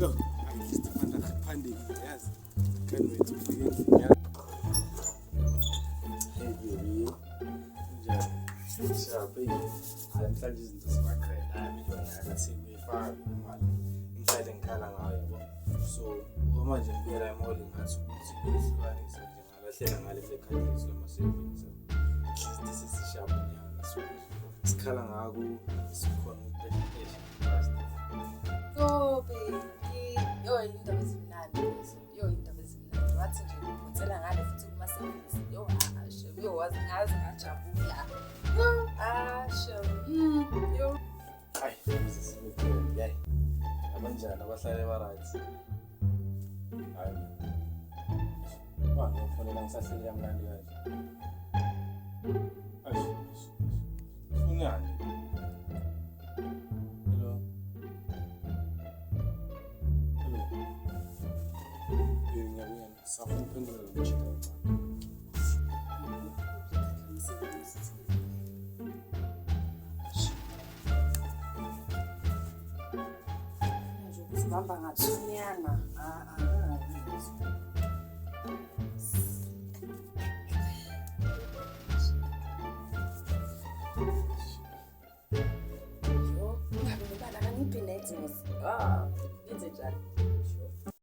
Yo, akisifanda phande yazi. Can't wait to figure it out. Hey baby. Njani? Baby. Namhlanje izinto zibakreda. Mina sengiyifaka imali. Ngihlale ngikhala ngayo yabo. So, manje ngibuyela emall ngathi ukuthi ngihlukanise nje ngalahlela ngale ekhadini lama savings. This is sharp nyanga so. Sikhala ngako sikhona ukubhekisha fast. Oh baby, indaba ezimnandi lezo. Indaba ezimnandi. Wathi nje ngiphothela ngale futhi kuma savings. Asho, wazi ngazi ngajabula. Asho. Hayi, sisibukhulu, yayi. Abanjani abahlale ba-right? Hayi. Ngifonela ngisahleli kamnandi kanje. Ayi. Ufunani? Hello. Ngiyabona safuna ukuphendula lo mjida wami. Bamba ngathunyana.